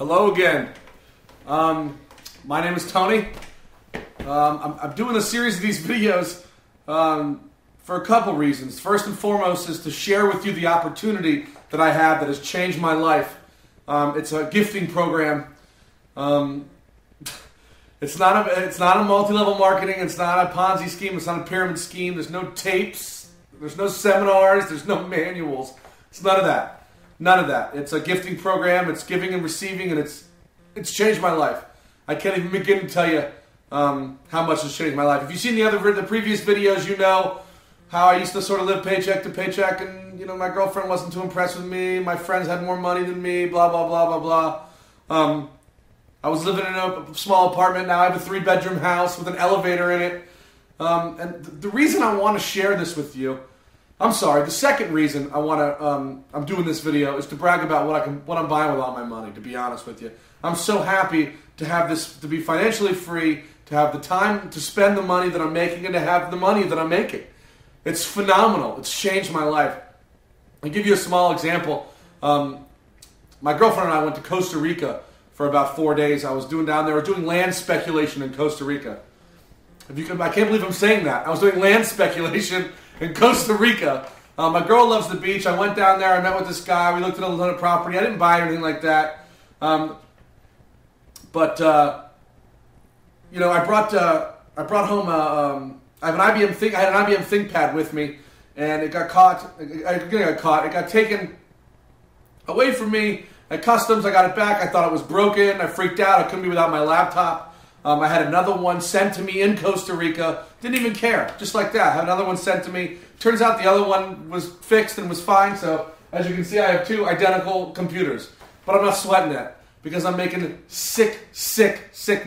Hello again. My name is Tony. I'm doing a series of these videos for a couple reasons. First and foremost is to share with you the opportunity that I have that has changed my life. It's a gifting program. It's not a multi-level marketing. It's not a Ponzi scheme. It's not a pyramid scheme. There's no tapes. There's no seminars. There's no manuals. It's none of that. None of that. It's a gifting program. It's giving and receiving, and it's changed my life. I can't even begin to tell you how much it's changed my life. If you've seen the previous videos, you know how I used to sort of live paycheck to paycheck, and my girlfriend wasn't too impressed with me. My friends had more money than me. Blah blah blah blah blah. I was living in a small apartment. Now I have a 3-bedroom house with an elevator in it. And the reason I want to share this with you, the second reason I'm doing this video is to brag about what I'm buying with all my money, to be honest with you. I'm so happy to have this, to be financially free, to have the time to spend the money that I'm making, and to have the money that I'm making. It's phenomenal. It's changed my life. I'll give you a small example. My girlfriend and I went to Costa Rica for about 4 days. I was doing land speculation in Costa Rica. I can't believe I'm saying that. I was doing land speculation in Costa Rica. My girl loves the beach. I went down there. I met with this guy. We looked at a lot of property. I didn't buy anything like that. I brought home. I had an IBM ThinkPad with me, and it got caught. It got taken away from me at customs. I got it back. I thought it was broken. I freaked out. I couldn't be without my laptop. I had another one sent to me in Costa Rica. Didn't even care. Just like that. I had another one sent to me. Turns out the other one was fixed and was fine. So, as you can see, I have 2 identical computers. But I'm not sweating it because I'm making sick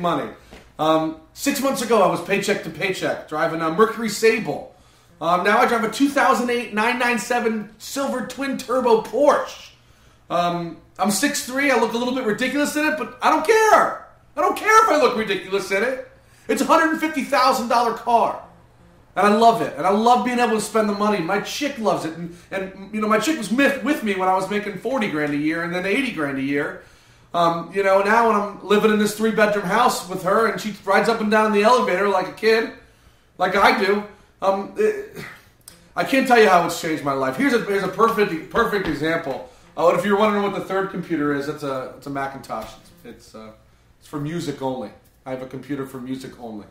money. 6 months ago, I was paycheck to paycheck, driving a Mercury Sable. Now I drive a 2008 997 silver twin-turbo Porsche. I'm 6'3". I look a little bit ridiculous in it, but I don't care. I don't care if I look ridiculous in it. It's a $150,000 car. And I love it. And I love being able to spend the money. My chick loves it. And my chick was with me when I was making $40,000 a year and then $80,000 a year. Now when I'm living in this 3-bedroom house with her and she rides up and down in the elevator like a kid, like I do, I can't tell you how it's changed my life. Here's a perfect example. If you're wondering what the third computer is, it's a Macintosh. It's for music only. I have a computer for music only.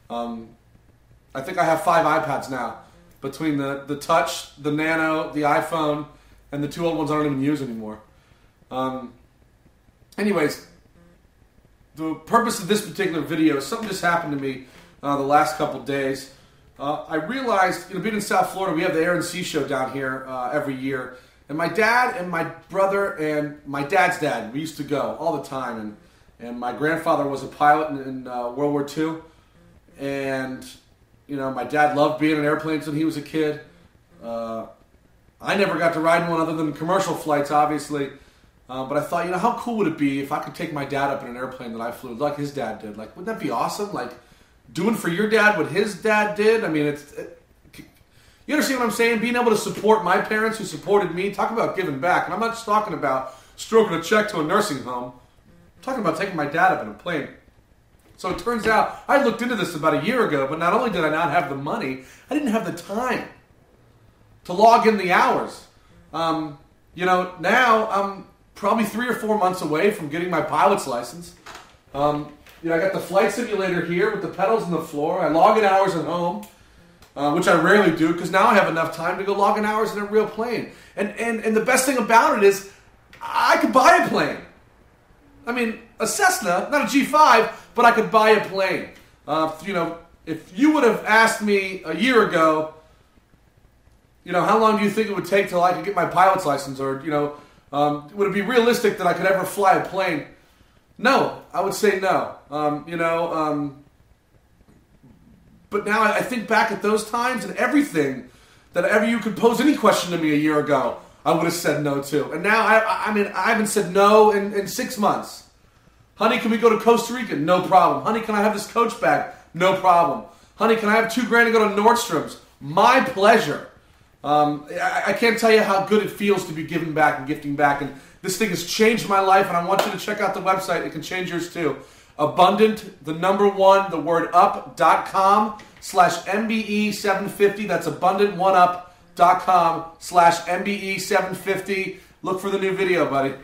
I think I have 5 iPads now, between the Touch, the Nano, the iPhone, and the 2 old ones I don't even use anymore. Anyways, the purpose of this particular video is something just happened to me the last couple days. I realized, being in South Florida, we have the Air and Sea Show down here every year. And my dad and my brother and my dad's dad, we used to go all the time. And my grandfather was a pilot in World War II. And, my dad loved being in airplanes when he was a kid. I never got to ride in one other than commercial flights, obviously. But I thought, how cool would it be if I could take my dad up in an airplane that I flew, like his dad did? Like, wouldn't that be awesome? Like, doing for your dad what his dad did? I mean, you understand what I'm saying? Being able to support my parents who supported me. Talk about giving back. And I'm not just talking about stroking a check to a nursing home. I'm talking about taking my dad up in a plane. So it turns out, I looked into this about a year ago, but not only did I not have the money, I didn't have the time to log in the hours. Now I'm probably 3 or 4 months away from getting my pilot's license. I got the flight simulator here with the pedals on the floor. I log in hours at home. Which I rarely do, because now I have enough time to go log in hours in a real plane. And the best thing about it is, I could buy a plane. I mean, a Cessna, not a G5, but I could buy a plane. If you would have asked me a year ago, how long do you think it would take till I could get my pilot's license? Or, would it be realistic that I could ever fly a plane? No, I would say no. But now I think back at those times and everything that ever you could pose any question to me a year ago, I would have said no to. And now, I haven't said no in 6 months. Honey, can we go to Costa Rica? No problem. Honey, can I have this Coach bag? No problem. Honey, can I have $2,000 to go to Nordstrom's? My pleasure. I can't tell you how good it feels to be giving back and gifting back. And This thing has changed my life, and I want you to check out the website. It can change yours too. Abundant, the number one, the word up.com/MBE750. That's abundant1up.com/MBE750. Look for the new video, buddy.